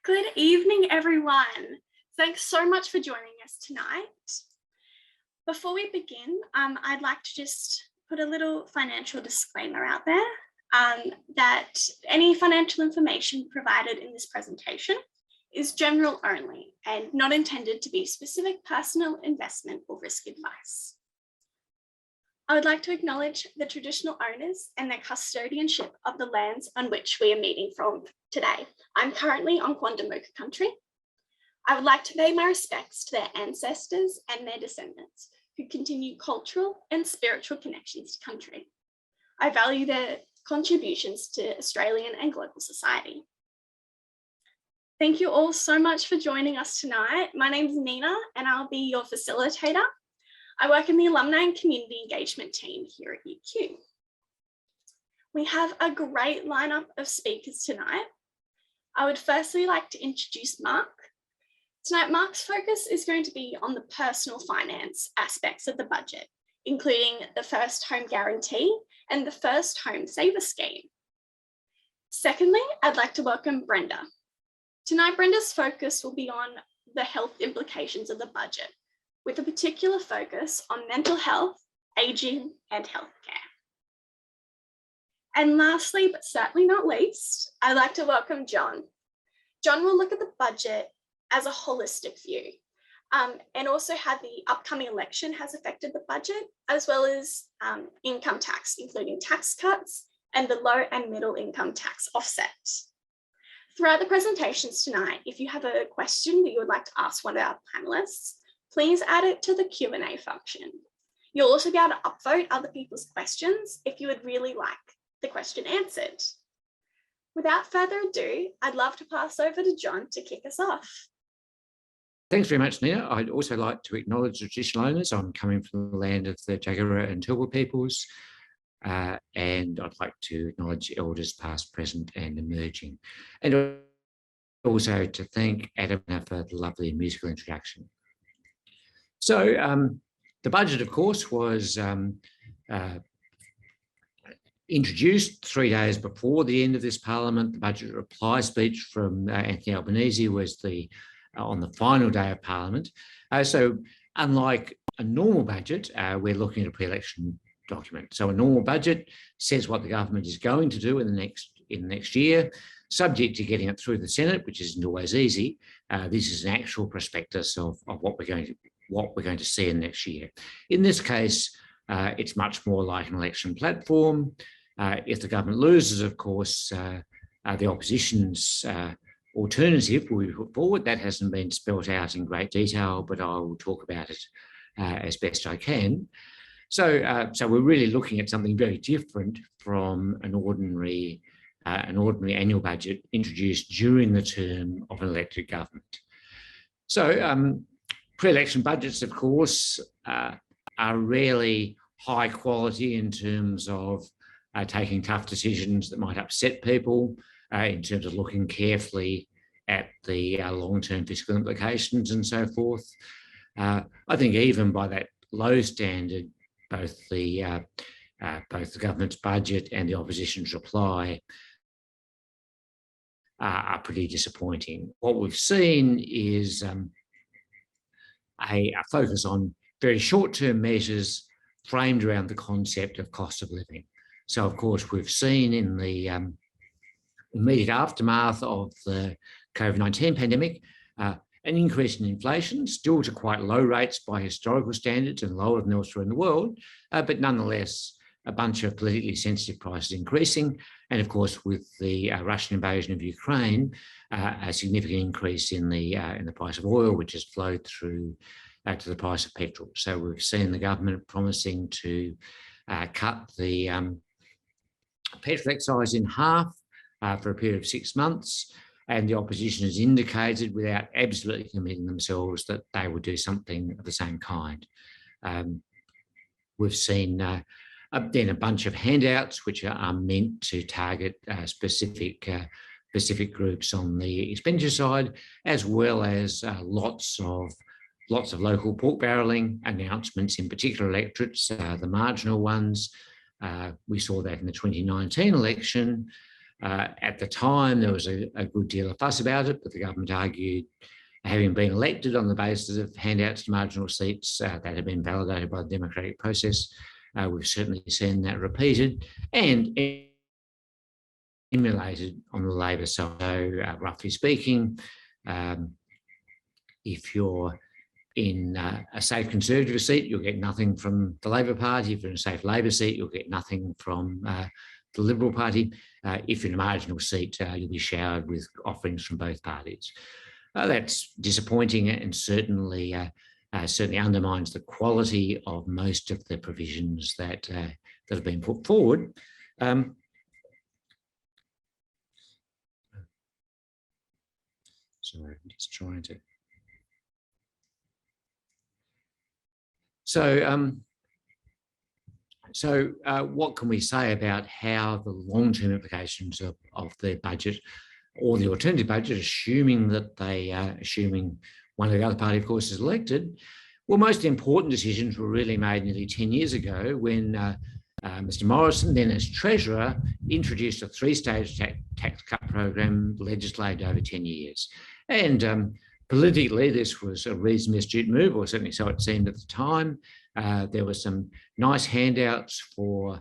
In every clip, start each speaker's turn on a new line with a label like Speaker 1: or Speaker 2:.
Speaker 1: Good evening, everyone. Thanks so much for joining us tonight. Before we begin, I'd like to just put a little financial disclaimer out there that any financial information provided in this presentation is general only and not intended to be specific personal investment or risk advice. I would like to acknowledge the traditional owners and their custodianship of the lands on which we are meeting from today. I'm currently on Quandamooka country. I would like to pay my respects to their ancestors and their descendants who continue cultural and spiritual connections to country. I value their contributions to Australian and global society. Thank you all so much for joining us tonight. My name is Nina and I'll be your facilitator. I work in the Alumni and Community Engagement team here at UQ. We have a great lineup of speakers tonight. I would firstly like to introduce Mark. Tonight, Mark's focus is going to be on the personal finance aspects of the budget, including the first home guarantee and the first home saver scheme. Secondly, I'd like to welcome Brenda. Tonight, Brenda's focus will be on the health implications of the budget, with a particular focus on mental health, aging, and healthcare. And lastly, but certainly not least, I'd like to welcome John. John will look at the budget as a holistic view and also how the upcoming election has affected the budget, as well as income tax, including tax cuts and the low and middle income tax offset. Throughout the presentations tonight, if you have a question that you would like to ask one of our panelists, please add it to the Q&A function. You'll also be able to upvote other people's questions if you would really like the question answered. Without further ado, I'd love to pass over to John to kick us off.
Speaker 2: Thanks very much, Nina. I'd also like to acknowledge the traditional owners. I'm coming from the land of the Jagera and Turrbal peoples, and I'd like to acknowledge elders past, present and emerging. And also to thank Adam for the lovely musical introduction. So the budget, of course, was introduced 3 days before the end of this parliament. The budget reply speech from Anthony Albanese was on the final day of parliament. So unlike a normal budget, we're looking at a pre-election document. So a normal budget says what the government is going to do in the next year, subject to getting it through the Senate, which isn't always easy. This is an actual prospectus of what we're going to see in next year. In this case, it's much more like an election platform. If the government loses, of course, the opposition's alternative will be put forward. That hasn't been spelt out in great detail, but I will talk about it as best I can. So we're really looking at something very different from an ordinary annual budget introduced during the term of an elected government. So pre-election budgets, of course, are rarely high quality in terms of taking tough decisions that might upset people, in terms of looking carefully at the long-term fiscal implications and so forth. I think even by that low standard, both the government's budget and the opposition's reply are pretty disappointing. What we've seen is a focus on very short-term measures framed around the concept of cost of living. So, of course, we've seen in the immediate aftermath of the COVID-19 pandemic an increase in inflation, still to quite low rates by historical standards and lower than elsewhere in the world, but nonetheless a bunch of politically sensitive prices increasing. And of course, with the Russian invasion of Ukraine, a significant increase in the price of oil, which has flowed through to the price of petrol. So we've seen the government promising to cut the petrol excise in half for a period of 6 months, and the opposition has indicated, without absolutely committing themselves, that they would do something of the same kind. We've seen then a bunch of handouts which are meant to target specific groups on the expenditure side, as well as lots of local pork barrelling announcements in particular electorates, the marginal ones. We saw that in the 2019 election. At the time, there was a good deal of fuss about it, but the government argued, having been elected on the basis of handouts to marginal seats that had been validated by the democratic process. We've certainly seen that repeated and emulated on the Labor side. So, roughly speaking, if you're in a safe Conservative seat, you'll get nothing from the Labor Party. If you're in a safe Labor seat, you'll get nothing from the Liberal Party. If you're in a marginal seat, you'll be showered with offerings from both parties. That's disappointing and certainly undermines the quality of most of the provisions that have been put forward. Sorry, I'm just trying to. So what can we say about how the long-term implications of the budget or the alternative budget, assuming one of the other party, of course, is elected? Well, most important decisions were really made nearly 10 years ago when Mr. Morrison, then as Treasurer, introduced a three-stage tax cut program legislated over 10 years. And politically, this was a reasonably astute move, or certainly so it seemed at the time. There were some nice handouts for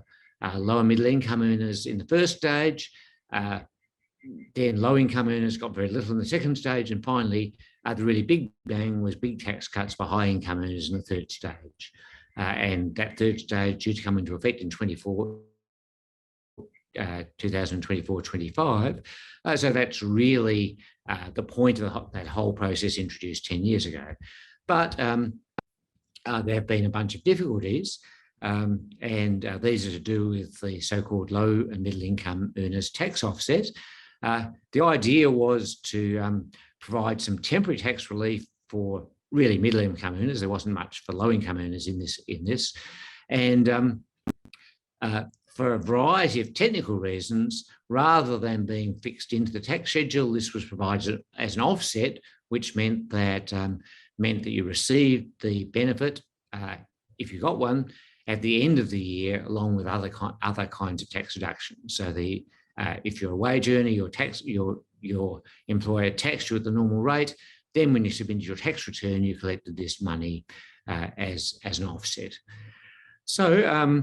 Speaker 2: lower middle income earners in the first stage. Then low income earners got very little in the second stage. And finally, the really big bang was big tax cuts for high income earners in the third stage. And that third stage due to come into effect in 2024-25. So that's really the point of that whole process introduced 10 years ago. But there have been a bunch of difficulties, and these are to do with the so-called low and middle income earners tax offset. The idea was to provide some temporary tax relief for really middle income earners. There wasn't much for low income earners in this. And for a variety of technical reasons, rather than being fixed into the tax schedule, this was provided as an offset, which meant that you received the benefit, if you got one, at the end of the year, along with other kinds of tax deductions. So if you're a wage earner, your employer taxed you at the normal rate. Then when you submitted your tax return, you collected this money as an offset. So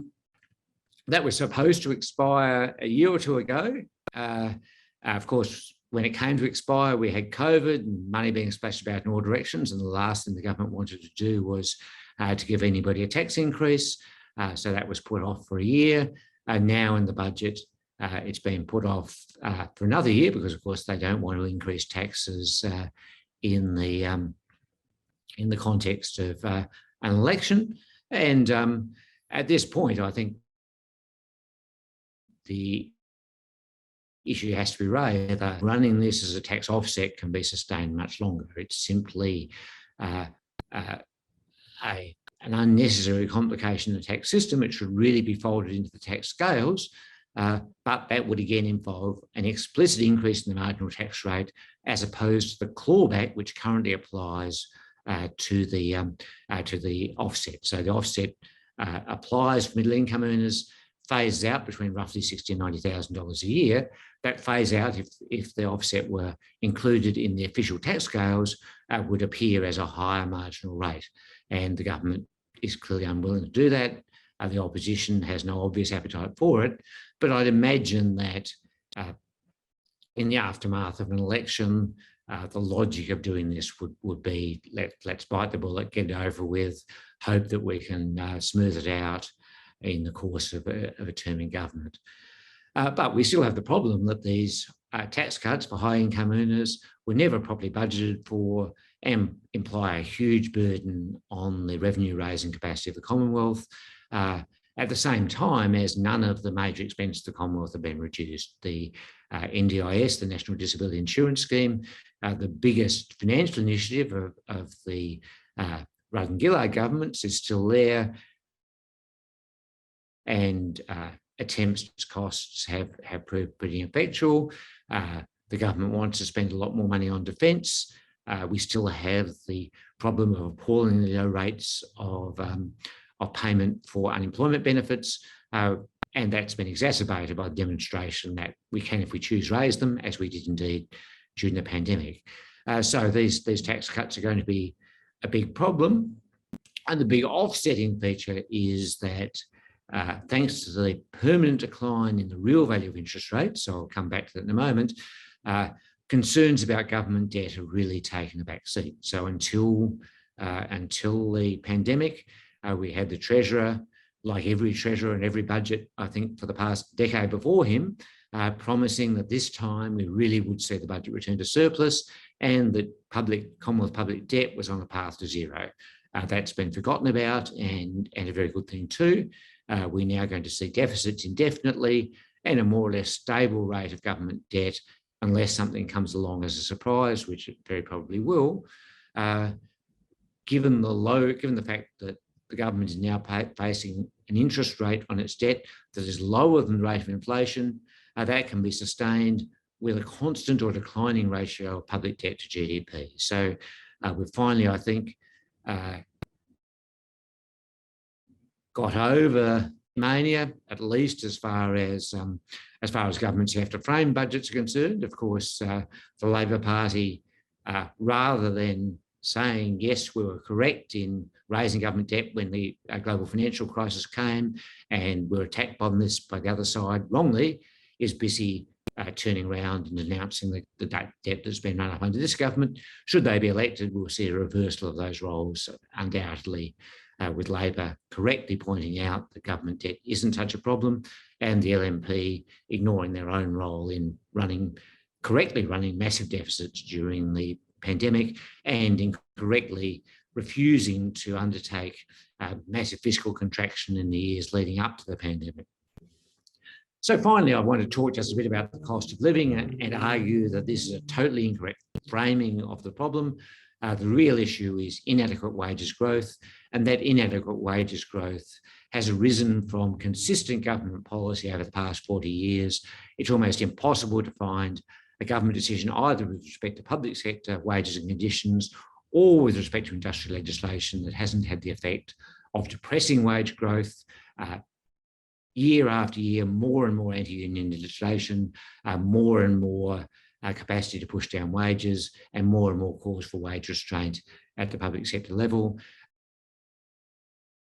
Speaker 2: that was supposed to expire a year or two ago. Of course, when it came to expire, we had COVID and money being splashed about in all directions. And the last thing the government wanted to do was to give anybody a tax increase. So that was put off for a year. Now in the budget, it's been put off for another year because, of course, they don't want to increase taxes in the context of an election. And at this point, I think the issue has to be raised whether running this as a tax offset can be sustained much longer. It's simply an unnecessary complication in the tax system. It should really be folded into the tax scales, but that would again involve an explicit increase in the marginal tax rate as opposed to the clawback which currently applies to the offset. So the offset applies for middle income earners, phases out between roughly $60,000 and $90,000 a year. That phase out, if the offset were included in the official tax scales, would appear as a higher marginal rate. And the government is clearly unwilling to do that. The opposition has no obvious appetite for it. But I'd imagine that in the aftermath of an election, the logic of doing this would be let's bite the bullet, get it over with, hope that we can smooth it out in the course of a term in government. But we still have the problem that these tax cuts for high income earners were never properly budgeted for and imply a huge burden on the revenue raising capacity of the Commonwealth. At the same time as none of the major expenses of the Commonwealth have been reduced. The NDIS, the National Disability Insurance Scheme, the biggest financial initiative of the Rudd and Gillard governments, is still there. And attempts costs have proved pretty ineffectual. The government wants to spend a lot more money on defence. We still have the problem of appallingly low rates of payment for unemployment benefits. and that's been exacerbated by the demonstration that we can, if we choose, raise them, as we did indeed during the pandemic. So these tax cuts are going to be a big problem. And the big offsetting feature is that thanks to the permanent decline in the real value of interest rates, so I'll come back to that in a moment, concerns about government debt have really taken a back seat. So until the pandemic, we had the Treasurer, like every Treasurer in every budget, I think for the past decade before him, promising that this time we really would see the budget return to surplus and that Commonwealth public debt was on a path to zero. That's been forgotten about, and a very good thing too. We're now going to see deficits indefinitely and a more or less stable rate of government debt unless something comes along as a surprise, which it very probably will. Given the fact that the government is now facing an interest rate on its debt that is lower than the rate of inflation, that can be sustained with a constant or declining ratio of public debt to GDP. So we've finally, I think, got over mania, at least as far as governments have to frame budgets are concerned. Of course, the Labor Party, rather than saying, yes, we were correct in raising government debt when the global financial crisis came and were attacked on this by the other side wrongly, is busy turning around and announcing the debt that's been run up under this government. Should they be elected, we'll see a reversal of those roles, undoubtedly, with Labor correctly pointing out that government debt isn't such a problem, and the LNP ignoring their own role in correctly running massive deficits during the pandemic and incorrectly refusing to undertake massive fiscal contraction in the years leading up to the pandemic. So finally, I want to talk just a bit about the cost of living and argue that this is a totally incorrect framing of the problem. The real issue is inadequate wages growth, and that inadequate wages growth has arisen from consistent government policy over the past 40 years. It's almost impossible to find a government decision either with respect to public sector wages and conditions or with respect to industrial legislation that hasn't had the effect of depressing wage growth. Year after year, more and more anti-union legislation, more and more capacity to push down wages, and more calls for wage restraint at the public sector level.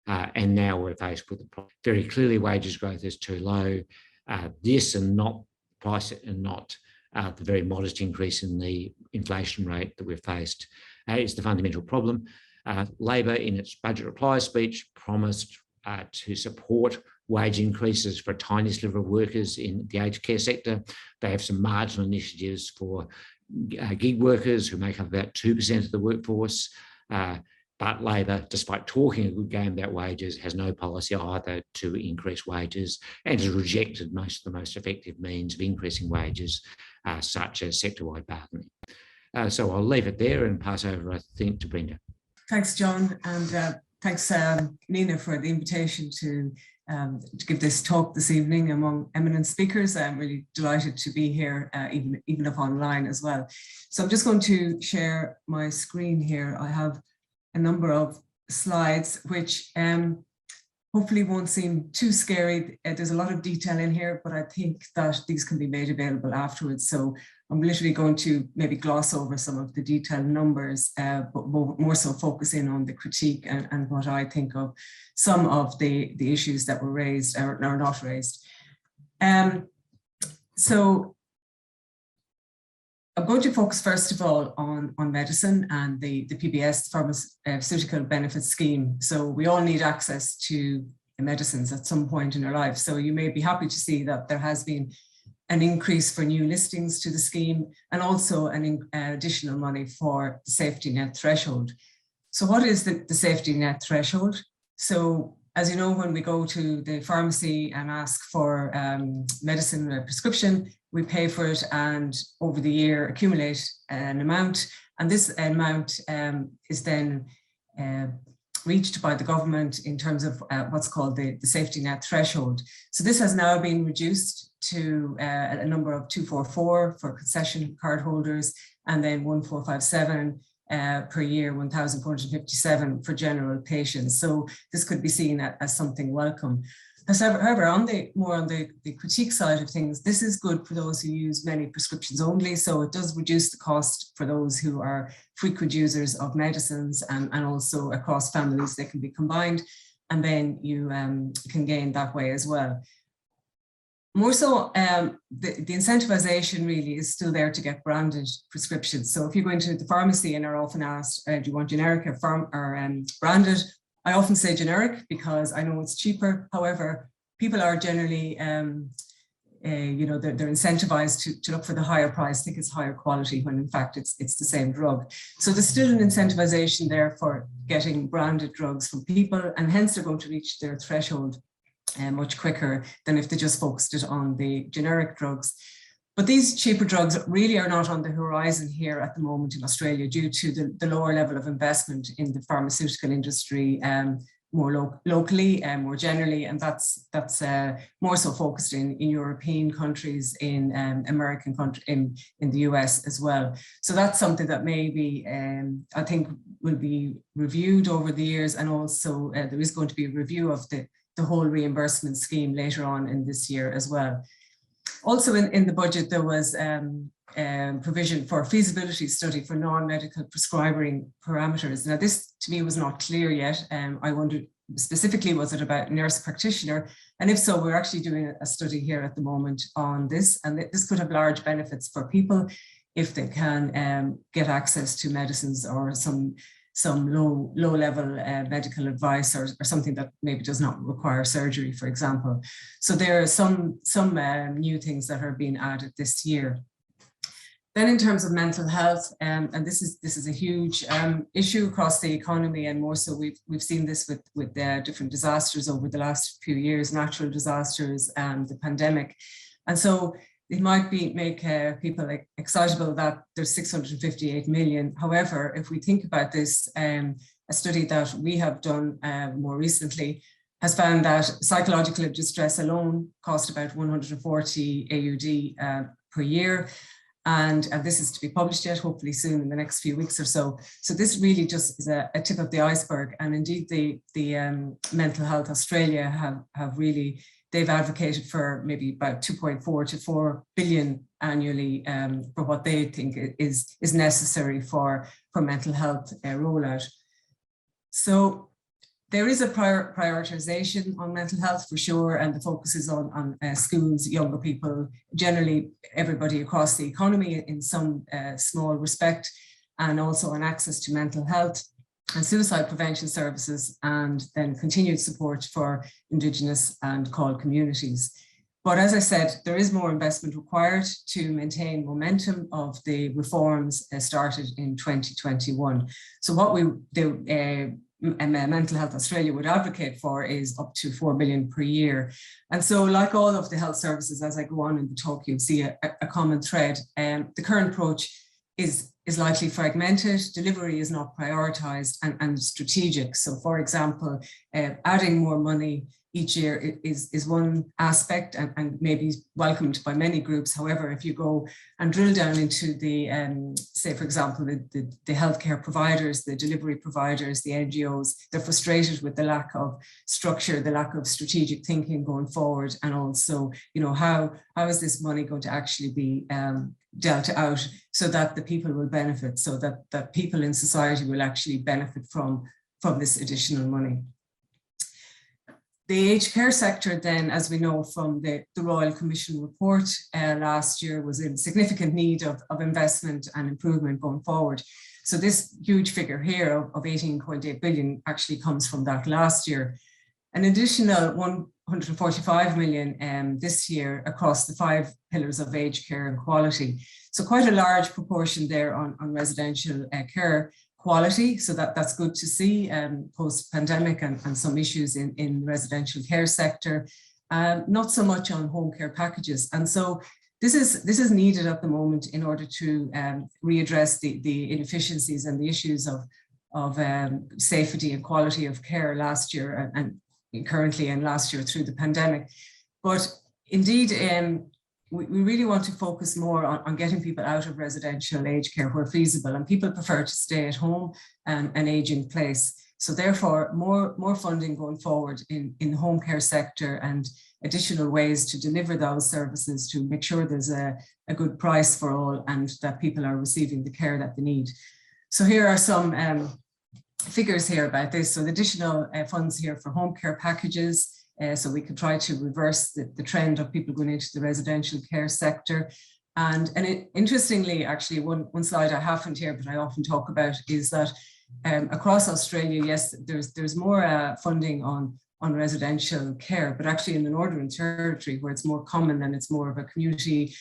Speaker 2: And now we're faced with very clearly wages growth is too low. This and not price and not the very modest increase in the inflation rate that we've faced is the fundamental problem. Labor, in its budget reply speech, promised to support wage increases for a tiny sliver of workers in the aged care sector. They have some marginal initiatives for gig workers who make up about 2% of the workforce. But Labor, despite talking a good game about wages, has no policy either to increase wages and has rejected most of the most effective means of increasing wages, such as sector-wide bargaining. So I'll leave it there and pass over, I think, to Brenda.
Speaker 3: Thanks, John, and thanks, Nina, for the invitation to give this talk this evening among eminent speakers. I'm really delighted to be here, even if online as well. So I'm just going to share my screen here. I have a number of slides which hopefully won't seem too scary. There's a lot of detail in here, but I think that these can be made available afterwards. So I'm literally going to maybe gloss over some of the detailed numbers, but more so focus in on the critique and what I think of some of the issues that were raised or not raised. So I'm going to focus first of all on medicine and the PBS, Pharmaceutical Benefits Scheme. So we all need access to medicines at some point in our life. So you may be happy to see that there has been an increase for new listings to the scheme and also an additional money for the safety net threshold. So what is the safety net threshold? So as you know, when we go to the pharmacy and ask for medicine or prescription, we pay for it and over the year accumulate an amount. And this amount is then reached by the government in terms of what's called the safety net threshold. So this has now been reduced to a number of 244 for concession card holders and then 1457 per year, 1,457 for general patients. So this could be seen as something welcome. However, on the critique side of things, this is good for those who use many prescriptions only. So it does reduce the cost for those who are frequent users of medicines, and also across families they can be combined, and then you can gain that way as well. More so, the incentivization really is still there to get branded prescriptions. So if you go into the pharmacy and are often asked, do you want generic or branded? I often say generic because I know it's cheaper. However, people are generally, you know, they're incentivized to look for the higher price, think it's higher quality, when in fact it's the same drug. So there's still an incentivization there for getting branded drugs from people, and hence they're going to reach their threshold much quicker than if they just focused it on the generic drugs. But these cheaper drugs really are not on the horizon here at the moment in Australia due to the lower level of investment in the pharmaceutical industry, more locally and more generally, and that's more so focused in European countries, in American countries, in the US as well. So that's something that maybe I think will be reviewed over the years, and also there is going to be a review of the whole reimbursement scheme later on in this year as well. Also in the budget, there was provision for a feasibility study for non-medical prescribing parameters. Now this to me was not clear yet. I wondered specifically, was it about nurse practitioner? And if so, we're actually doing a study here at the moment on this, and this could have large benefits for people if they can get access to medicines or some low level medical advice, or something that maybe does not require surgery, for example. So there are some new things that are being added this year. Then in terms of mental health, and this is a huge issue across the economy, and more so we've seen this with different disasters over the last few years, natural disasters and the pandemic. And so it might make people excitable that there's 658 million. However, if we think about this, a study that we have done more recently has found that psychological distress alone cost about 140 AUD per year. And this is to be published yet, hopefully soon in the next few weeks or so. So this really just is a tip of the iceberg. And indeed, the Mental Health Australia have really, they've advocated for maybe about 2.4 to 4 billion annually for what they think is necessary for mental health rollout. So there is a prioritization on mental health for sure, and the focus is on schools, younger people, generally everybody across the economy in some small respect, and also on access to mental health and suicide prevention services, and then continued support for Indigenous and CALD communities. But as I said, there is more investment required to maintain momentum of the reforms started in 2021. So what Mental Health Australia would advocate for is up to 4 billion per year. And so like all of the health services, as I go on in the talk, you'll see a common thread. The current approach is likely fragmented, delivery is not prioritized and strategic. So for example, adding more money each year is one aspect and maybe welcomed by many groups. However, if you go and drill down into the, say for example, the healthcare providers, the delivery providers, the NGOs, they're frustrated with the lack of structure, the lack of strategic thinking going forward. And also, you know, how is this money going to actually be dealt out so that the people will benefit, so that people in society will actually benefit from this additional money. The aged care sector then, as we know from the Royal Commission report last year, was in significant need of investment and improvement going forward. So this huge figure here of 18.8 billion actually comes from that last year. An additional 145 million this year across the 5 pillars of aged care and quality. So quite a large proportion there on residential care quality. So that's good to see post-pandemic and some issues in the residential care sector. Not so much on home care packages. And so this is needed at the moment in order to readdress the inefficiencies and the issues of safety and quality of care last year and currently and last year through the pandemic. But indeed, we really want to focus more on getting people out of residential aged care where feasible, and people prefer to stay at home and age in place. So therefore, more funding going forward in the home care sector and additional ways to deliver those services to make sure there's a good price for all and that people are receiving the care that they need. So here are some figures here about this. So the additional funds here for home care packages, so we can try to reverse the trend of people going into the residential care sector. And interestingly, actually, one slide I haven't here, but I often talk about, is that across Australia, yes, there's more funding on residential care, but actually in the Northern Territory, where it's more common and it's more of a community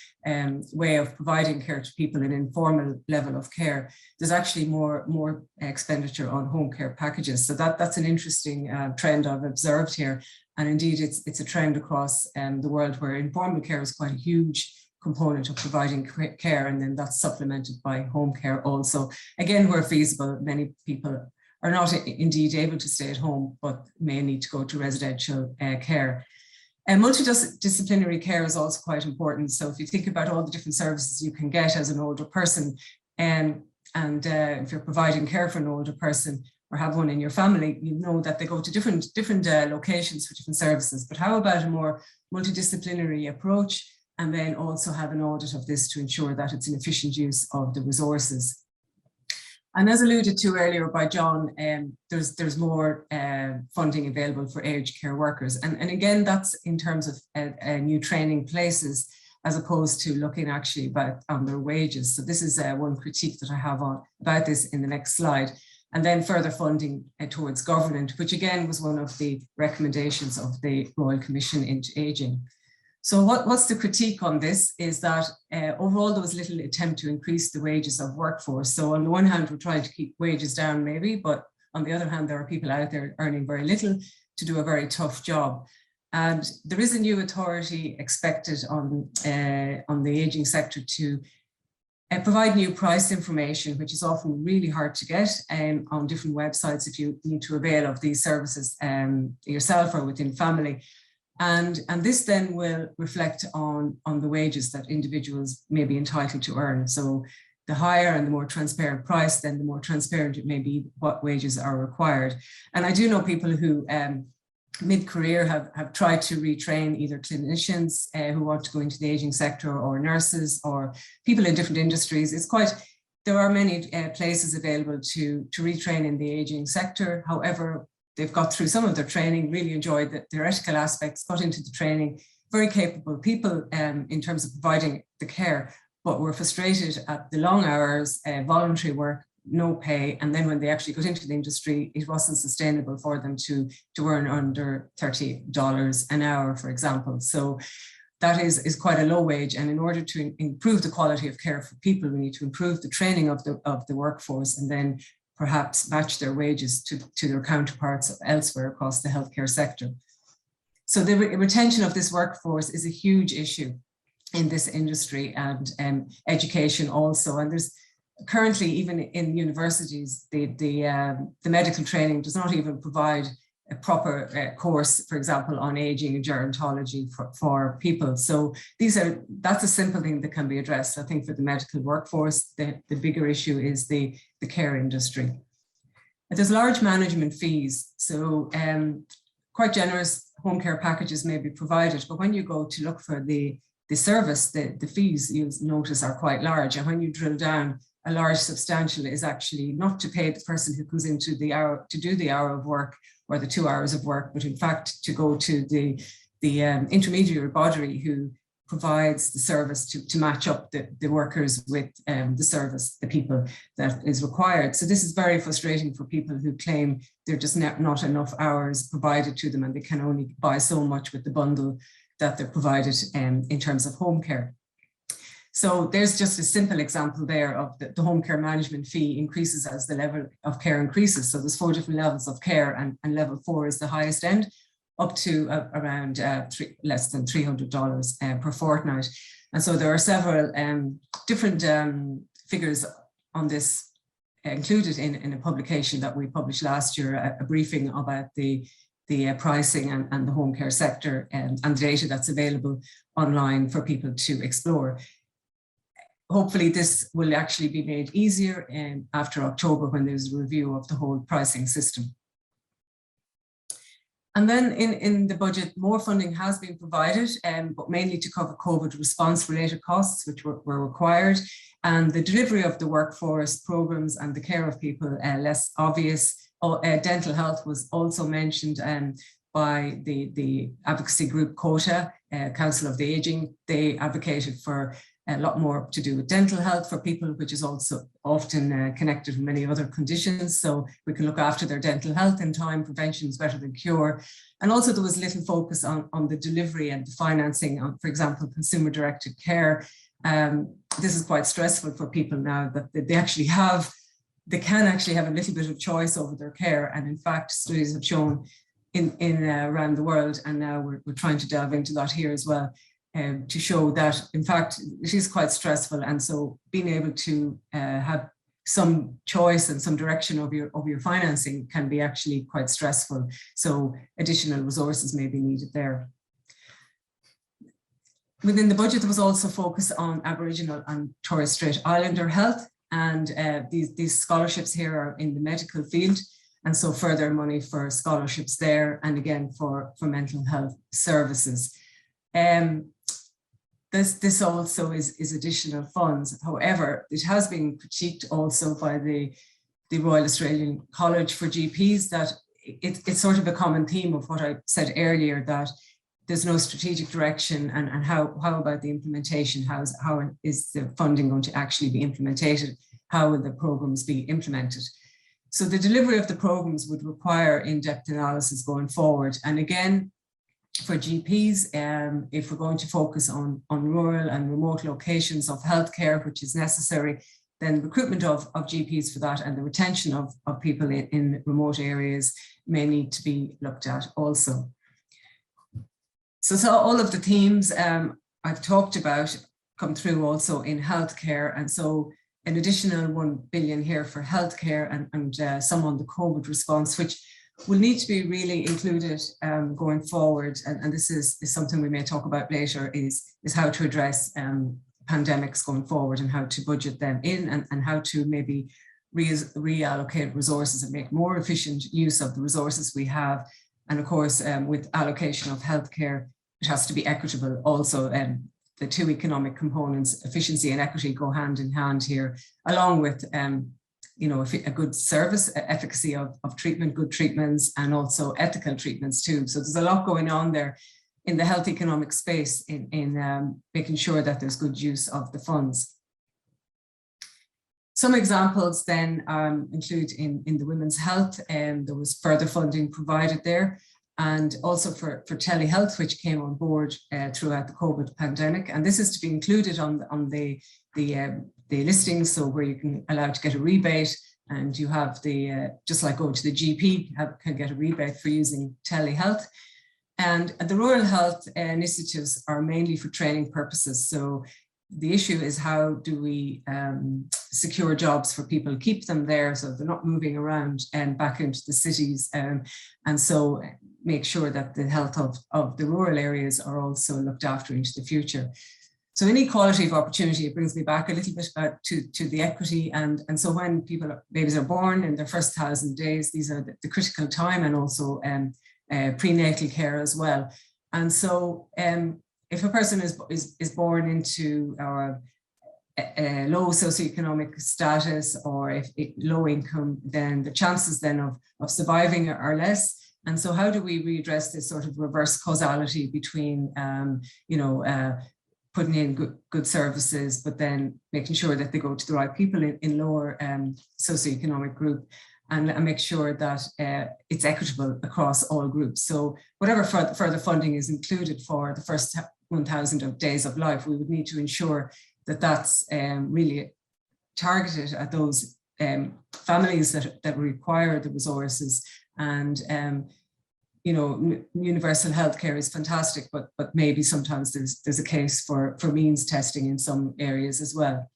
Speaker 3: way of providing care to people, an informal level of care, there's actually more expenditure on home care packages. So that's an interesting trend I've observed here. And indeed, it's a trend across the world where informal care is quite a huge component of providing care, and then that's supplemented by home care also. Again, where feasible, many people are not indeed able to stay at home, but may need to go to residential care. And multidisciplinary care is also quite important. So if you think about all the different services you can get as an older person, and if you're providing care for an older person or have one in your family, you know that they go to different locations for different services. But how about a more multidisciplinary approach, and then also have an audit of this to ensure that it's an efficient use of the resources? And as alluded to earlier by John, there's more funding available for aged care workers. And again, that's in terms of new training places, as opposed to looking actually on their wages. So this is one critique that I have about this in the next slide. And then further funding towards government, which again was one of the recommendations of the Royal Commission into Ageing. So what's the critique on this is that overall there was little attempt to increase the wages of workforce. So on the one hand, we're trying to keep wages down maybe, but on the other hand, there are people out there earning very little to do a very tough job. And there is a new authority expected on the ageing sector to provide new price information, which is often really hard to get on different websites if you need to avail of these services yourself or within family. And this then will reflect on the wages that individuals may be entitled to earn. So the higher and the more transparent price, then the more transparent it may be what wages are required. And I do know people who mid-career have tried to retrain either clinicians who want to go into the ageing sector, or nurses, or people in different industries. There are many places available to retrain in the ageing sector. However, they've got through some of their training, really enjoyed the theoretical aspects, got into the training, very capable people in terms of providing the care, but were frustrated at the long hours, voluntary work, no pay. And then when they actually got into the industry, it wasn't sustainable for them to earn under $30 an hour, for example. So that is quite a low wage. And in order to improve the quality of care for people, we need to improve the training of the workforce, and then perhaps match their wages to their counterparts elsewhere across the healthcare sector. So the retention of this workforce is a huge issue in this industry, and education also. And there's currently, even in universities, the medical training does not even provide a proper course, for example, on aging and gerontology for people. So that's a simple thing that can be addressed. I think for the medical workforce, the bigger issue is the care industry. There's large management fees. So quite generous home care packages may be provided, but when you go to look for the service, the fees you notice are quite large. And when you drill down, a large substantial is actually not to pay the person who comes into the hour to do the hour of work or the 2 hours of work, but in fact to go to the intermediary body who provides the service to match up the workers with the service, the people that is required. So this is very frustrating for people who claim they're just not enough hours provided to them, and they can only buy so much with the bundle that they're provided in terms of home care. So there's just a simple example there of the home care management fee increases as the level of care increases. So there's 4 different levels of care, and level 4 is the highest end, up to around less than $300 per fortnight. And so there are several different figures on this included in a publication that we published last year, a briefing about the pricing and the home care sector and the data that's available online for people to explore. Hopefully this will actually be made easier after October, when there's a review of the whole pricing system. And then in the budget, more funding has been provided, but mainly to cover COVID response related costs, which were required, and the delivery of the workforce programs and the care of people less obvious. Dental health was also mentioned by the advocacy group COTA, Council of the Aging. They advocated for a lot more to do with dental health for people, which is also often connected with many other conditions. So we can look after their dental health in time. Prevention is better than cure. And also there was little focus on the delivery and the financing of, for example, consumer-directed care. This is quite stressful for people now that they can actually have a little bit of choice over their care. And in fact, studies have shown around the world, and now we're trying to delve into that here as well, to show that, in fact, it is quite stressful. And so being able to have some choice and some direction of your financing can be actually quite stressful. So additional resources may be needed there. Within the budget, there was also focus on Aboriginal and Torres Strait Islander health. And these scholarships here are in the medical field. And so further money for scholarships there, and again, for mental health services. This also is additional funds. However, it has been critiqued also by the Royal Australian College for GPs that it's sort of a common theme of what I said earlier, that there's no strategic direction, and how about the implementation? How is the funding going to actually be implemented? How will the programs be implemented? So the delivery of the programs would require in-depth analysis going forward. And again, for GPs, if we're going to focus on rural and remote locations of healthcare, which is necessary, then recruitment of GPs for that and the retention of people in remote areas may need to be looked at also. So all of the themes I've talked about come through also in healthcare. And so an additional 1 billion here for healthcare and some on the COVID response, which will need to be really included going forward. And this is something we may talk about later, is how to address pandemics going forward and how to budget them in, and how to maybe reallocate resources and make more efficient use of the resources we have. And of course, with allocation of healthcare, it has to be equitable also. The two economic components, efficiency and equity, go hand in hand here, along with a good service, efficacy of treatment, good treatments, and also ethical treatments too. So there's a lot going on there in the health economic space in making sure that there's good use of the funds. Some examples then include in the women's health, there was further funding provided there, and also for telehealth, which came on board throughout the COVID pandemic. And this is to be included on the listings, so where you can allow to get a rebate, and you have just like going to the GP, can get a rebate for using telehealth. And the rural health initiatives are mainly for training purposes. So the issue is, how do we secure jobs for people, keep them there so they're not moving around and back into the cities, and so make sure that the health of the rural areas are also looked after into the future. So inequality of opportunity, it brings me back a little bit about to the equity. And so when babies are born in their first 1,000 days, these are the critical time, and also prenatal care as well. And so if a person is born into a low socioeconomic status, or if low income, then the chances then of surviving are less. And so how do we readdress this sort of reverse causality between, putting in good services, but then making sure that they go to the right people in lower socioeconomic group, and make sure that it's equitable across all groups. So whatever further funding is included for the first 1,000 days of life, we would need to ensure that that's really targeted at those families that require the resources. And universal healthcare is fantastic, but maybe sometimes there's a case for means testing in some areas as well.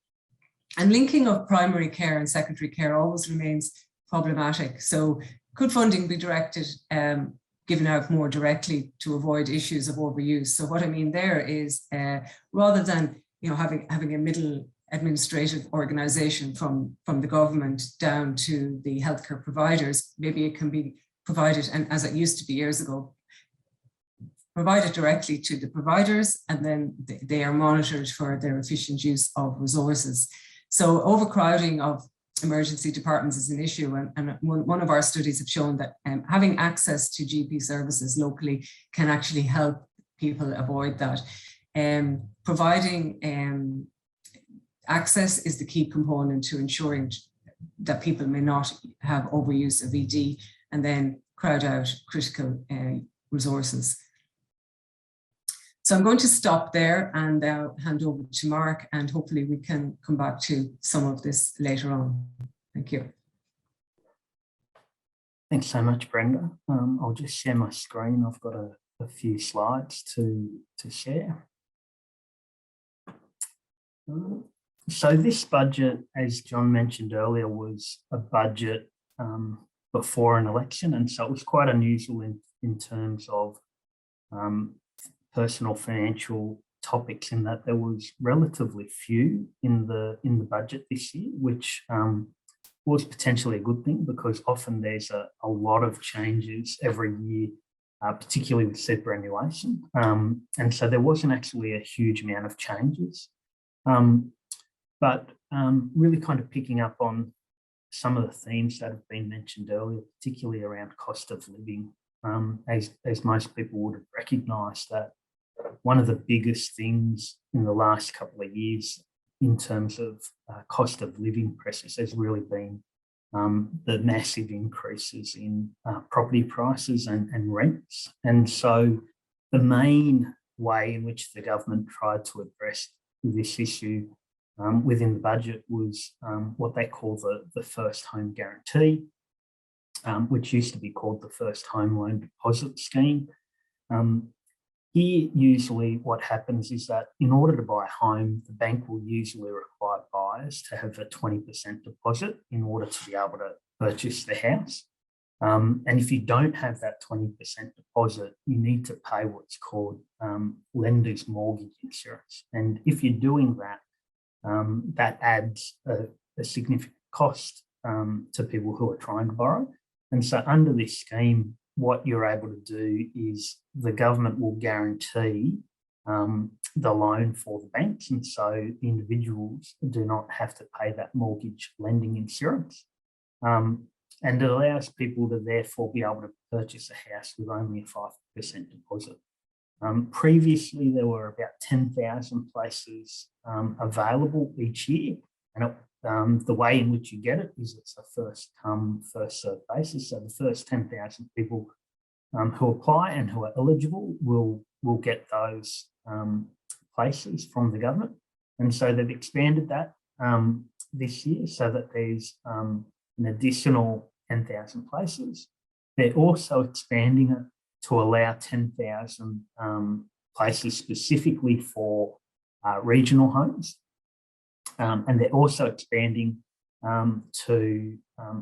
Speaker 3: And linking of primary care and secondary care always remains problematic. So could funding be directed, given out more directly to avoid issues of overuse? So what I mean there is, rather than having a middle administrative organization from the government down to the healthcare providers, maybe it can be provided, and as it used to be years ago, provided directly to the providers, and then they are monitored for their efficient use of resources. So overcrowding of emergency departments is an issue, and one of our studies have shown that having access to GP services locally can actually help people avoid that. Providing access is the key component to ensuring that people may not have overuse of ED and then crowd out critical resources. So I'm going to stop there and hand over to Mark, and hopefully we can come back to some of this later on. Thank you.
Speaker 4: Thanks so much, Brenda. I'll just share my screen. I've got a few slides to share. So this budget, as John mentioned earlier, was a budget before an election, and so it was quite unusual in terms of personal financial topics, in that there was relatively few in the budget this year, which was potentially a good thing, because often there's a lot of changes every year, particularly with superannuation, and so there wasn't actually a huge amount of changes. But really kind of picking up on some of the themes that have been mentioned earlier, particularly around cost of living, as most people would have recognised, that one of the biggest things in the last couple of years in terms of cost of living pressures has really been the massive increases in property prices and rents. And so the main way in which the government tried to address this issue within the budget was what they call the first home guarantee, which used to be called the first home loan deposit scheme. Here, usually what happens is that in order to buy a home, the bank will usually require buyers to have a 20% deposit in order to be able to purchase the house. And if you don't have that 20% deposit, you need to pay what's called lender's mortgage insurance. And if you're doing that, that adds a significant cost to people who are trying to borrow. And so under this scheme, what you're able to do is the government will guarantee the loan for the banks, and so the individuals do not have to pay that mortgage lending insurance. And it allows people to therefore be able to purchase a house with only a 5% deposit. Previously, there were about 10,000 places available each year, and the way in which you get it is it's a first come, first served basis. So the first 10,000 people who apply and who are eligible will get those places from the government. And so they've expanded that this year so that there's an additional 10,000 places. They're also expanding it to allow 10,000 places specifically for regional homes. And they're also expanding to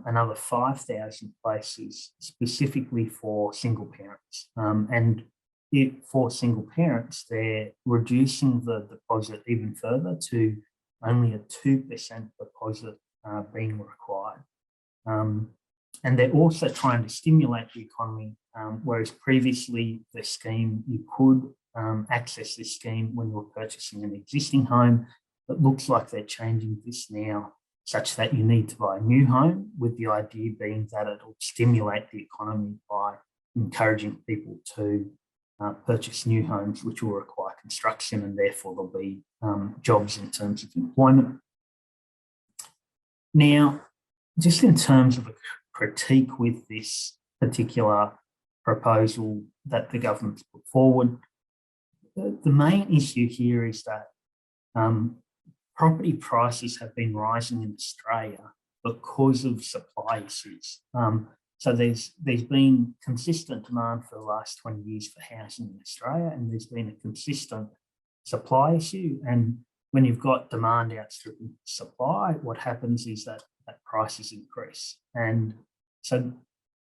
Speaker 4: another 5,000 places specifically for single parents. And for single parents, they're reducing the deposit even further to only a 2% deposit being required. And they're also trying to stimulate the economy, whereas previously the scheme, you could access this scheme when you were purchasing an existing home. It looks like they're changing this now such that you need to buy a new home, with the idea being that it'll stimulate the economy by encouraging people to purchase new homes, which will require construction, and therefore there'll be jobs in terms of employment. Now, just in terms of a critique with this particular proposal that the government's put forward, the main issue here is that property prices have been rising in Australia because of supply issues. So there's been consistent demand for the last 20 years for housing in Australia, and there's been a consistent supply issue. And when you've got demand outstripping supply, what happens is that prices increase. And so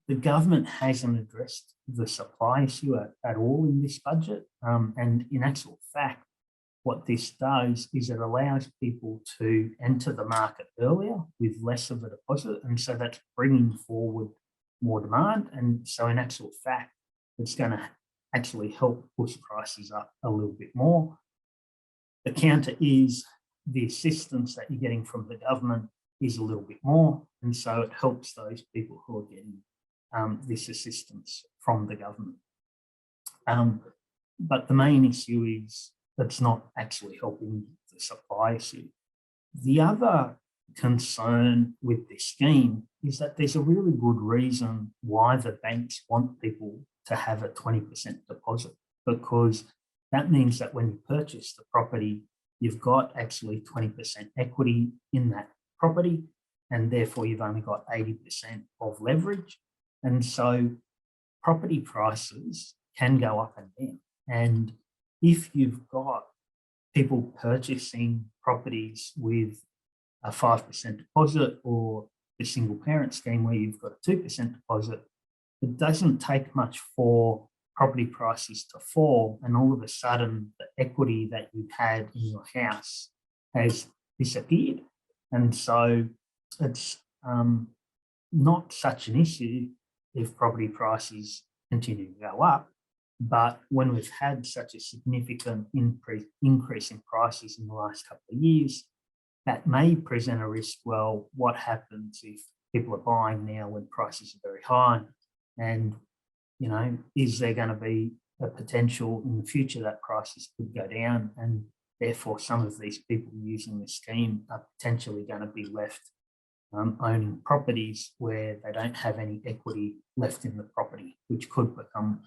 Speaker 4: the government hasn't addressed the supply issue at all in this budget. And in actual fact, what this does is it allows people to enter the market earlier with less of a deposit. And so that's bringing forward more demand. And so in actual fact, it's going to actually help push prices up a little bit more. The counter is the assistance that you're getting from the government is a little bit more. And so it helps those people who are getting this assistance from the government. But the main issue is that's not actually helping the supply issue. The other concern with this scheme is that there's a really good reason why the banks want people to have a 20% deposit, because that means that when you purchase the property, you've got actually 20% equity in that property, and therefore you've only got 80% of leverage. And so property prices can go up and down. And if you've got people purchasing properties with a 5% deposit, or the single parent scheme where you've got a 2% deposit, it doesn't take much for property prices to fall, and all of a sudden the equity that you've had in your house has disappeared. And so it's not such an issue if property prices continue to go up. But when we've had such a significant increase in prices in the last couple of years, that may present a risk. Well, what happens if people are buying now when prices are very high? And, you know, is there going to be a potential in the future that prices could go down, and therefore some of these people using the scheme are potentially going to be left owning properties where they don't have any equity left in the property, which could become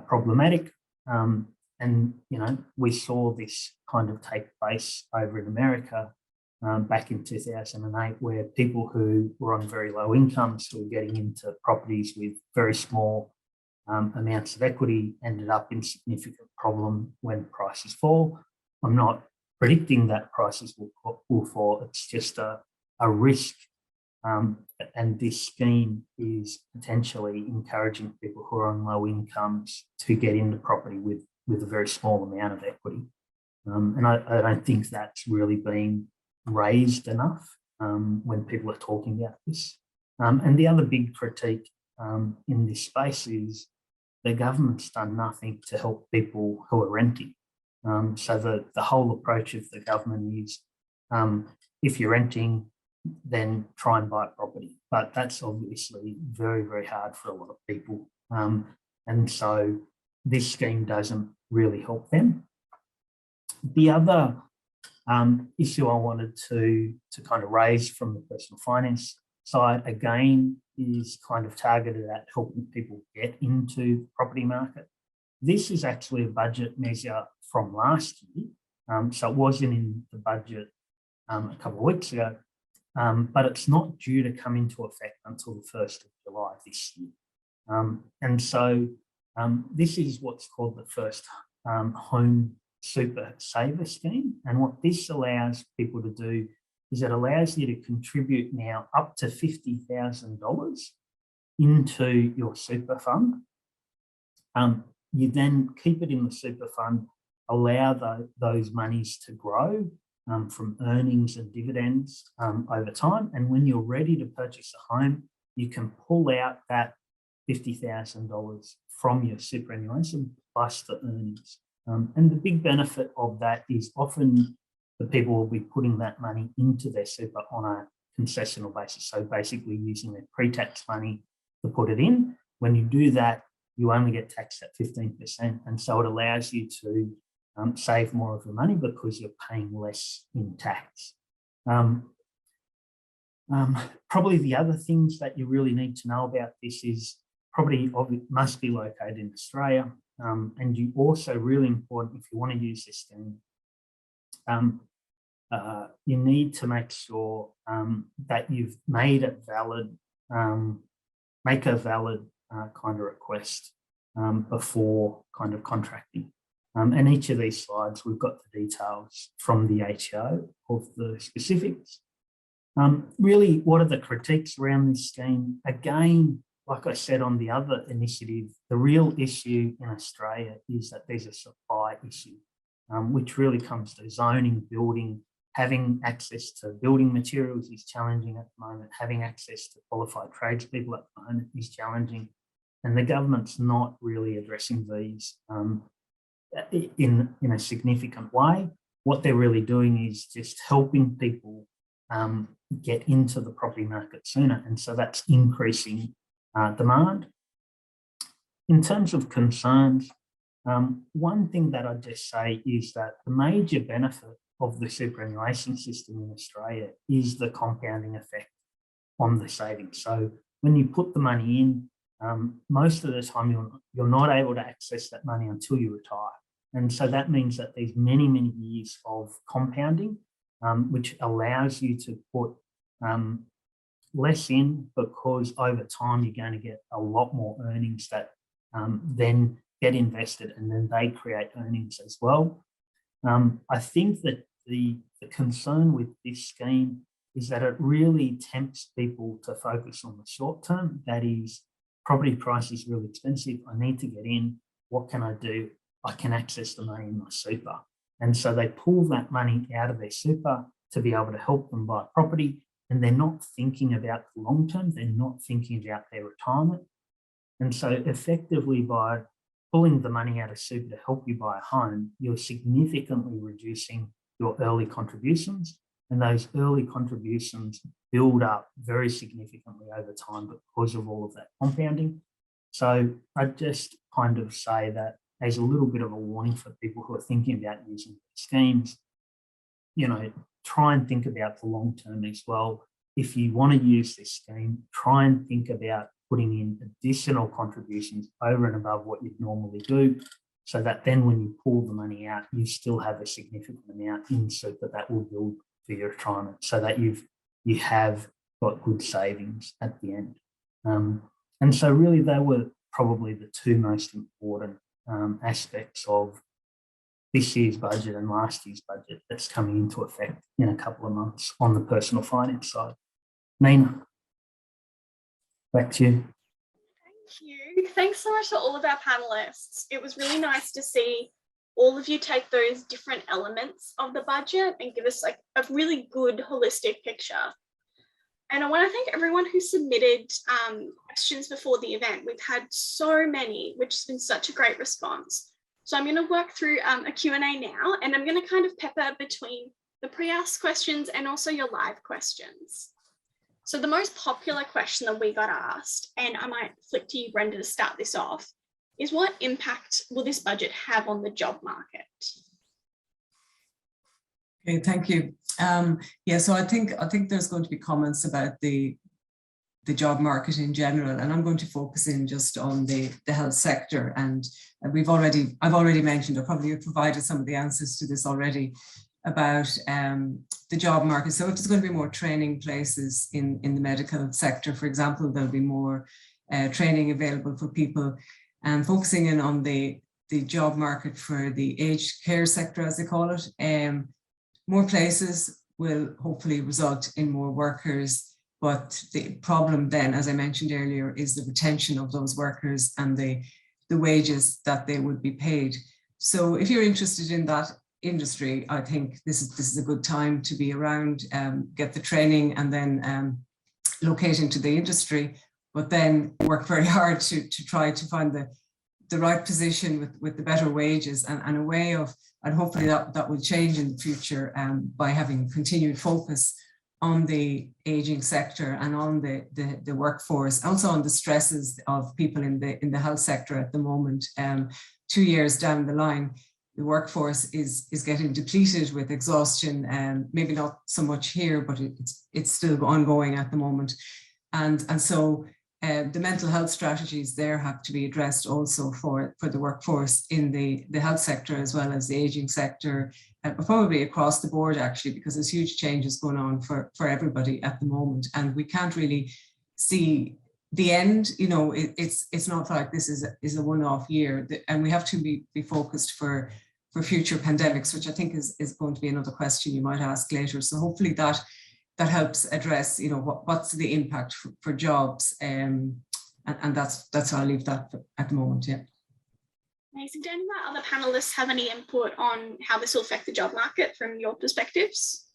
Speaker 4: problematic. And, you know, we saw this kind of take place over in America back in 2008, where people who were on very low incomes, who were getting into properties with very small amounts of equity, ended up in significant problem when prices fall. I'm not predicting that prices will fall. It's just a risk. And this scheme is potentially encouraging people who are on low incomes to get into property with a very small amount of equity. And I don't think that's really being raised enough when people are talking about this. And the other big critique in this space is the government's done nothing to help people who are renting. So the whole approach of the government is if you're renting, then try and buy a property. But that's obviously very, very hard for a lot of people. And so this scheme doesn't really help them. The other issue I wanted to kind of raise from the personal finance side, again, is kind of targeted at helping people get into the property market. This is actually a budget measure from last year. So it wasn't in the budget a couple of weeks ago, but it's not due to come into effect until the 1st of July this year. And so this is what's called the first home super saver scheme. And what this allows people to do is it allows you to contribute now up to $50,000 into your super fund. You then keep it in the super fund, allow those monies to grow from earnings and dividends over time. And when you're ready to purchase a home, you can pull out that $50,000 from your superannuation plus the earnings. And the big benefit of that is often the people will be putting that money into their super on a concessional basis. So basically using their pre-tax money to put it in. When you do that, you only get taxed at 15%. And so it allows you to save more of your money because you're paying less in tax. Probably the other things that you really need to know about this is property must be located in Australia. And you also, really important, if you want to use this scheme, you need to make sure that you've made it valid, make a valid kind of request before kind of contracting. And each of these slides, we've got the details from the ATO of the specifics. Really, what are the critiques around this scheme? Again, like I said on the other initiative, the real issue in Australia is that there's a supply issue, which really comes to zoning, building, having access to building materials is challenging at the moment. Having access to qualified tradespeople at the moment is challenging. And the government's not really addressing these in a significant way. What they're really doing is just helping people get into the property market sooner. And so that's increasing demand. In terms of concerns, one thing that I'd just say is that the major benefit of the superannuation system in Australia is the compounding effect on the savings. So when you put the money in, most of the time you're not able to access that money until you retire. And so that means that there's many, many years of compounding, which allows you to put less in, because over time you're going to get a lot more earnings that then get invested, and then they create earnings as well. I think that the concern with this scheme is that it really tempts people to focus on the short term. That is, property price is really expensive. I need to get in. What can I do? I can access the money in my super. And so they pull that money out of their super to be able to help them buy property. And they're not thinking about the long term. They're not thinking about their retirement. And so effectively, by pulling the money out of super to help you buy a home, you're significantly reducing your early contributions. And those early contributions build up very significantly over time because of all of that compounding. So I just kind of say that as a little bit of a warning for people who are thinking about using schemes, try and think about the long term as well. If you want to use this scheme, try and think about putting in additional contributions over and above what you'd normally do, so that then when you pull the money out, you still have a significant amount in super that will build for your retirement, so that you have got good savings at the end. And so really they were probably the two most important aspects of this year's budget and last year's budget that's coming into effect in a couple of months on the personal finance side. Nina, back to you.
Speaker 1: Thank you. Thanks so much to all of our panelists. It was really nice to see all of you take those different elements of the budget and give us like a really good holistic picture. And I want to thank everyone who submitted questions before the event. We've had so many, which has been such a great response. So I'm going to work through a Q&A now, and I'm going to kind of pepper between the pre-asked questions and also your live questions. So the most popular question that we got asked, and I might flick to you, Brenda, to start this off, is what impact will this budget have on the job market?
Speaker 3: Okay, thank you. Yeah, so I think there's going to be comments about the job market in general, and I'm going to focus in just on the health sector. And I've already mentioned, or probably have provided some of the answers to this already, about the job market. So if there's going to be more training places in the medical sector, for example, there'll be more training available for people, and focusing in on the job market for the aged care sector, as they call it. More places will hopefully result in more workers, but the problem then, as I mentioned earlier, is the retention of those workers and the wages that they would be paid. So if you're interested in that industry, I think this is a good time to be around, get the training, and then locate into the industry, but then work very hard to try to find the right position with the better wages and a way of, and hopefully that will change in the future by having continued focus on the aging sector and on the workforce, also on the stresses of people in the health sector at the moment. 2 years down the line, the workforce is getting depleted with exhaustion, maybe not so much here, but it's still ongoing at the moment. And so the mental health strategies there have to be addressed also for the workforce in the health sector, as well as the aging sector, probably across the board actually, because there's huge changes going on for everybody at the moment, and we can't really see the end. It's not like this is a one-off year, and we have to be focused for future pandemics, which I think is going to be another question you might ask later. So hopefully that helps address, what's the impact for jobs, and that's how I'll leave that at the moment. Yeah.
Speaker 1: Amazing. Do any of our other panelists have any input on how this will affect the job market from your perspectives?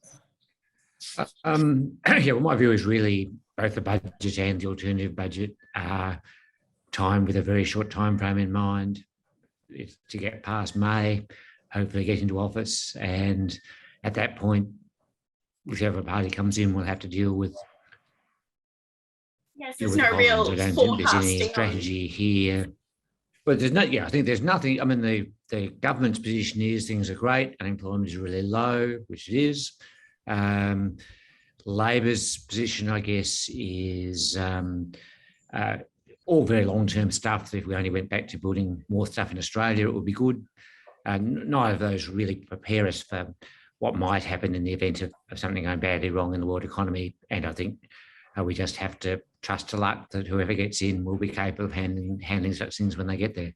Speaker 2: Yeah, well, my view is really both the budget and the alternative budget are timed with a very short time frame in mind. It's to get past May, hopefully get into office, and at that point, whichever party comes in will have to deal with.
Speaker 1: Yes, there's no real
Speaker 2: I don't think there's any strategy here. But there's not. Yeah, I think there's nothing. I mean, the government's position is things are great, unemployment is really low, which it is. Labor's position, I guess, is all very long-term stuff. If we only went back to building more stuff in Australia, it would be good. Neither of those really prepare us for what might happen in the event of something going badly wrong in the world economy. And I think we just have to trust to luck that whoever gets in will be capable of handling such things when they get there.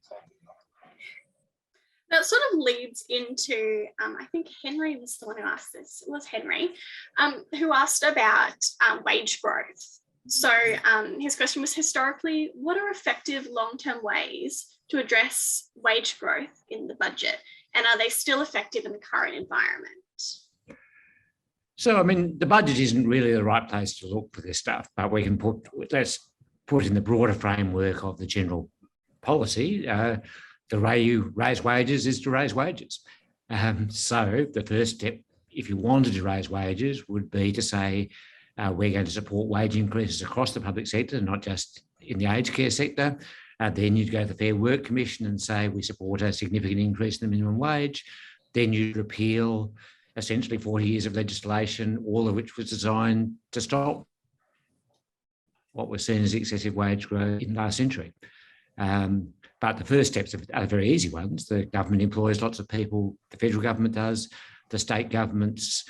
Speaker 1: That sort of leads into, I think Henry was the one who asked this. It was Henry, who asked about wage growth. So his question was, historically, what are effective long-term ways to address wage growth in the budget? And are they still effective in the current environment?
Speaker 2: So, I mean, the budget isn't really the right place to look for this stuff, but let's put in the broader framework of the general policy. The way you raise wages is to raise wages. So the first step, if you wanted to raise wages, would be to say, we're going to support wage increases across the public sector, not just in the aged care sector. Then you'd go to the Fair Work Commission and say, we support a significant increase in the minimum wage. Then you'd repeal essentially 40 years of legislation, all of which was designed to stop what was seen as excessive wage growth in the last century. But the first steps are very easy ones. The government employs lots of people, the federal government does. The state governments,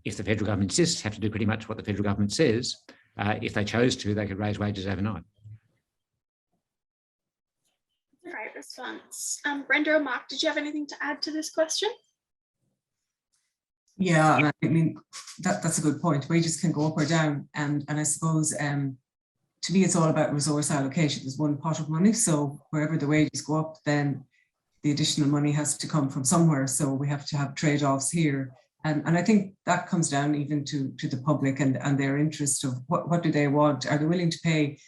Speaker 2: if the federal government insists, have to do pretty much what the federal government says. If they chose to, they could raise wages overnight.
Speaker 1: That's a great response. Brenda or Mark, did you have anything to add to this question?
Speaker 3: Yeah, I mean, that's a good point. Wages can go up or down. And I suppose, to me, it's all about resource allocation. There's one pot of money. So wherever the wages go up, then the additional money has to come from somewhere. So we have to have trade-offs here. And I think that comes down even to the public and their interest of what do they want? Are they willing to pay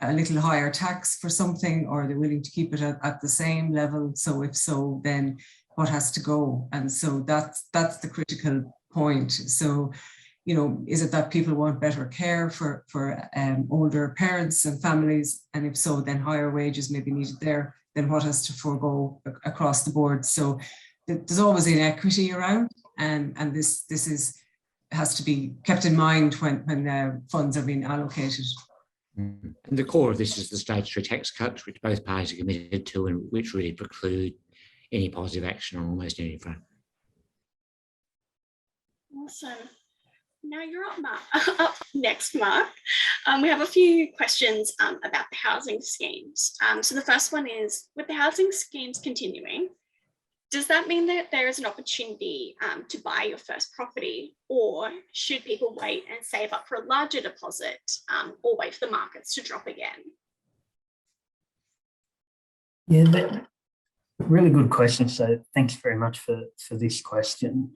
Speaker 3: a little higher tax for something, or are they willing to keep it at the same level? So if so, then what has to go? And so that's the critical point. So, you know, is it that people want better care for older parents and families? And if so, then higher wages may be needed there. Then what has to forego across the board? So there's always inequity around, and this has to be kept in mind when funds are being allocated.
Speaker 2: And the core of this is the statutory tax cuts, which both parties are committed to, and which really preclude any positive action on almost any front.
Speaker 1: Awesome. Now you're up, Mark. Up next, Mark. We have a few questions about the housing schemes. So the first one is, with the housing schemes continuing, does that mean that there is an opportunity to buy your first property, or should people wait and save up for a larger deposit, or wait for the markets to drop again?
Speaker 4: Yeah, really good question. So thanks very much for this question.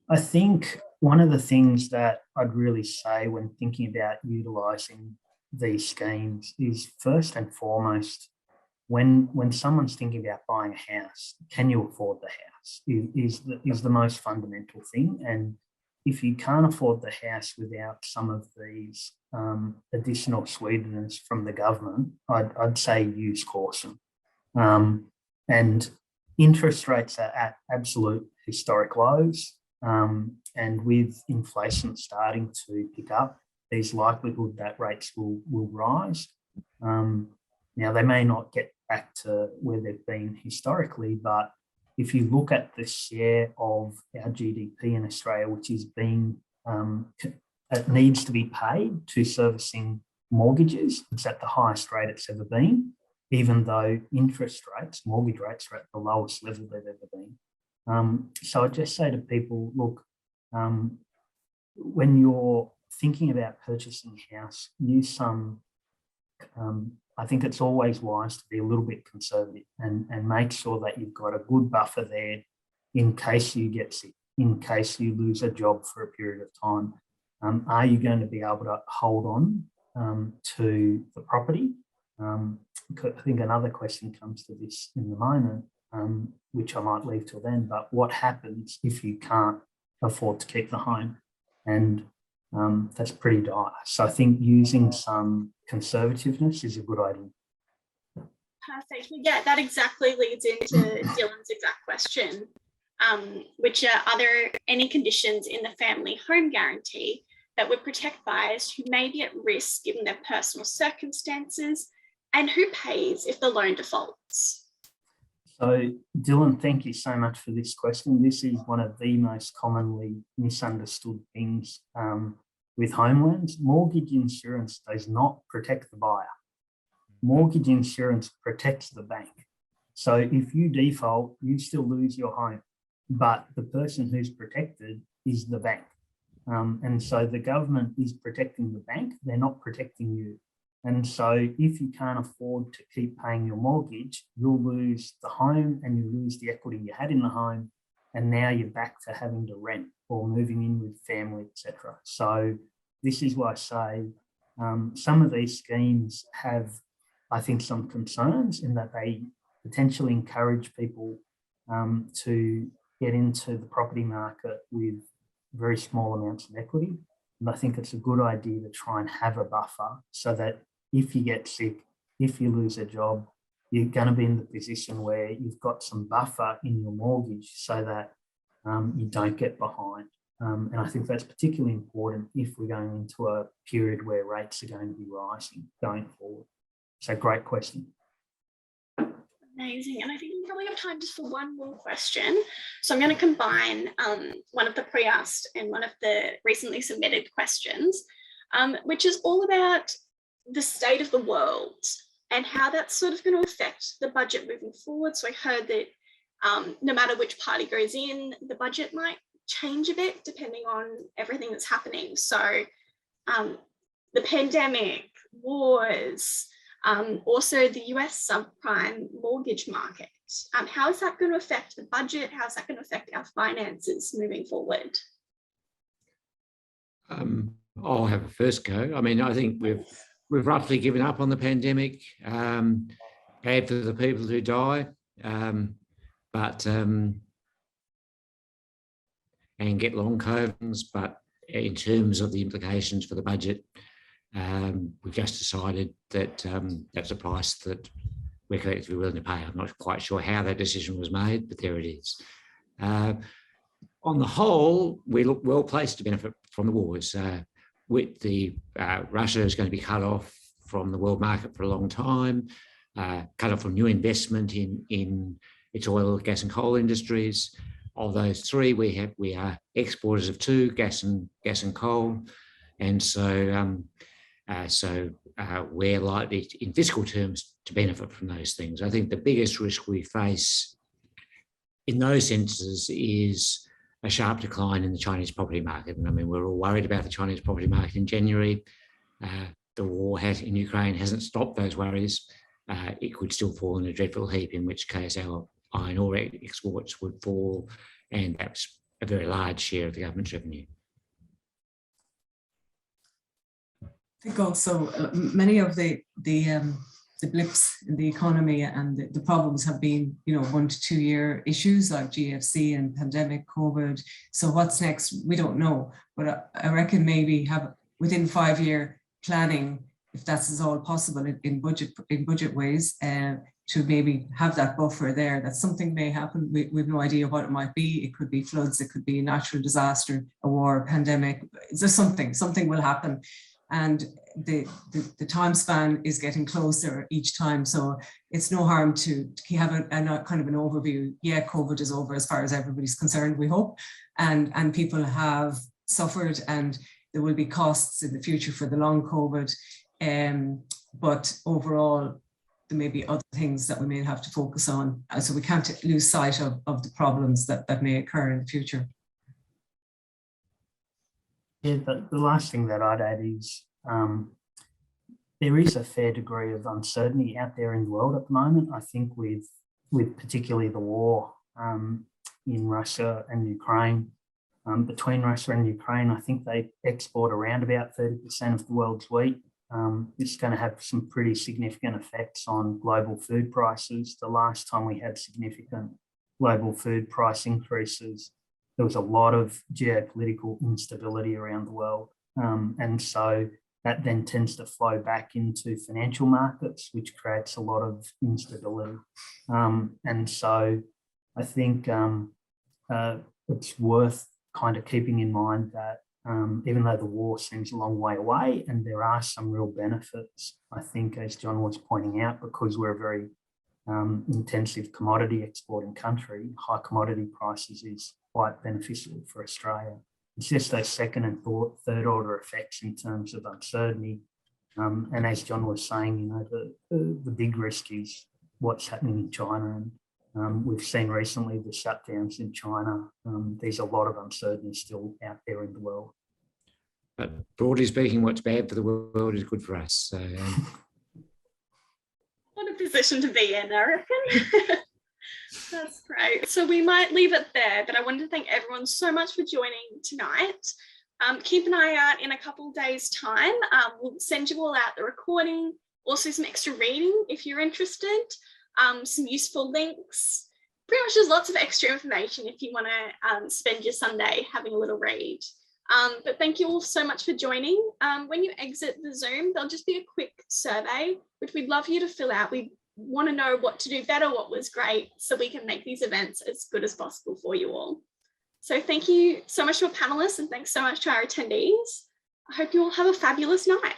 Speaker 4: I think one of the things that I'd really say when thinking about utilising these schemes is, first and foremost, when someone's thinking about buying a house, can you afford the house is the most fundamental thing. And if you can't afford the house without some of these additional sweeteners from the government, I'd say use caution. And interest rates are at absolute historic lows. And with inflation starting to pick up, there's likelihood that rates will rise. Now, they may not get back to where they've been historically, but if you look at the share of our GDP in Australia, which is being, it needs to be paid to servicing mortgages, it's at the highest rate it's ever been, even though interest rates, mortgage rates, are at the lowest level they've ever been. So I just say to people, look, when you're thinking about purchasing a house, use some, I think it's always wise to be a little bit conservative and make sure that you've got a good buffer there in case you get sick, in case you lose a job for a period of time. Are you going to be able to hold on to the property? I think another question comes to this in the moment, which I might leave till then, but what happens if you can't afford to keep the home? And that's pretty dire. So I think using some conservativeness is a good idea.
Speaker 1: Perfect. Well, yeah, that exactly leads into Dylan's exact question, which are there any conditions in the family home guarantee that would protect buyers who may be at risk given their personal circumstances, and who pays if the loan defaults?
Speaker 4: So, Dylan, thank you so much for this question. This is one of the most commonly misunderstood things with home loans. Mortgage insurance does not protect the buyer. Mortgage insurance protects the bank. So if you default, you still lose your home, but the person who's protected is the bank. And so the government is protecting the bank, they're not protecting you. And so if you can't afford to keep paying your mortgage, you'll lose the home and you lose the equity you had in the home. And now you're back to having to rent or moving in with family, etc. So this is why I say some of these schemes have, I think, some concerns in that they potentially encourage people to get into the property market with very small amounts of equity. And I think it's a good idea to try and have a buffer so that if you get sick, if you lose a job, you're going to be in the position where you've got some buffer in your mortgage so that you don't get behind. And I think that's particularly important if we're going into a period where rates are going to be rising going forward. So great question.
Speaker 1: Amazing. And I think we probably have time just for one more question. So I'm going to combine one of the pre-asked and one of the recently submitted questions, which is all about the state of the world and how that's sort of going to affect the budget moving forward. So I heard that no matter which party goes in, the budget might change a bit depending on everything that's happening. So the pandemic, wars, also the US subprime mortgage market. How is that going to affect the budget? How is that going to affect our finances moving forward?
Speaker 2: I'll have a first go. I mean, I think we've roughly given up on the pandemic. Bad for the people who die, but and get long COVIDs. But in terms of the implications for the budget, we've just decided that that's a price that we're collectively willing to pay. I'm not quite sure how that decision was made, but there it is. On the whole, we look well placed to benefit from the wars. With the Russia is going to be cut off from the world market for a long time, cut off from new investment in its oil, gas and coal industries. Of those three, we are exporters of two, gas and coal, and so we're likely, in fiscal terms, to benefit from those things. I think the biggest risk we face in those instances is a sharp decline in the Chinese property market. And I mean, we're all worried about the Chinese property market in January. The war in Ukraine hasn't stopped those worries. It could still fall in a dreadful heap, in which case our iron ore exports would fall, and that's a very large share of the government's revenue.
Speaker 3: I think also many of the blips in the economy and the problems have been, 1 to 2 year issues like GFC and pandemic, COVID. So what's next? We don't know, but I reckon maybe have within 5 year planning, if that's all possible in budget ways, to maybe have that buffer there, that something may happen. We have no idea what it might be. It could be floods, it could be a natural disaster, a war, a pandemic. There's something will happen. And the time span is getting closer each time. So it's no harm to have a kind of an overview. Yeah, COVID is over as far as everybody's concerned, we hope. And people have suffered, and there will be costs in the future for the long COVID. But overall, there may be other things that we may have to focus on. So we can't lose sight of the problems that may occur in the future.
Speaker 4: Yeah, the last thing that I'd add is there is a fair degree of uncertainty out there in the world at the moment. I think with particularly the war in Russia and Ukraine, between Russia and Ukraine, I think they export around about 30% of the world's wheat. It's going to have some pretty significant effects on global food prices. The last time we had significant global food price increases, there was a lot of geopolitical instability around the world. And so that then tends to flow back into financial markets, which creates a lot of instability. And so I think it's worth kind of keeping in mind that even though the war seems a long way away and there are some real benefits, I think, as John was pointing out, because we're a very intensive commodity exporting country, high commodity prices is quite beneficial for Australia. It's just those second and third order effects in terms of uncertainty. And as John was saying, you know, the big risk is what's happening in China. And we've seen recently the shutdowns in China. There's a lot of uncertainty still out there in the world.
Speaker 2: But broadly speaking, what's bad for the world is good for us. So,
Speaker 1: what a position to be in, I reckon. That's great. So we might leave it there, but I wanted to thank everyone so much for joining tonight. Keep an eye out in a couple of days' time. We'll send you all out the recording, also some extra reading if you're interested, some useful links. Pretty much there's lots of extra information if you want to spend your Sunday having a little read. But thank you all so much for joining. When you exit the Zoom, there'll just be a quick survey, which we'd love you to fill out. We want to know what to do better, what was great, so we can make these events as good as possible for you all. So thank you so much to our panelists and thanks so much to our attendees. I hope you all have a fabulous night.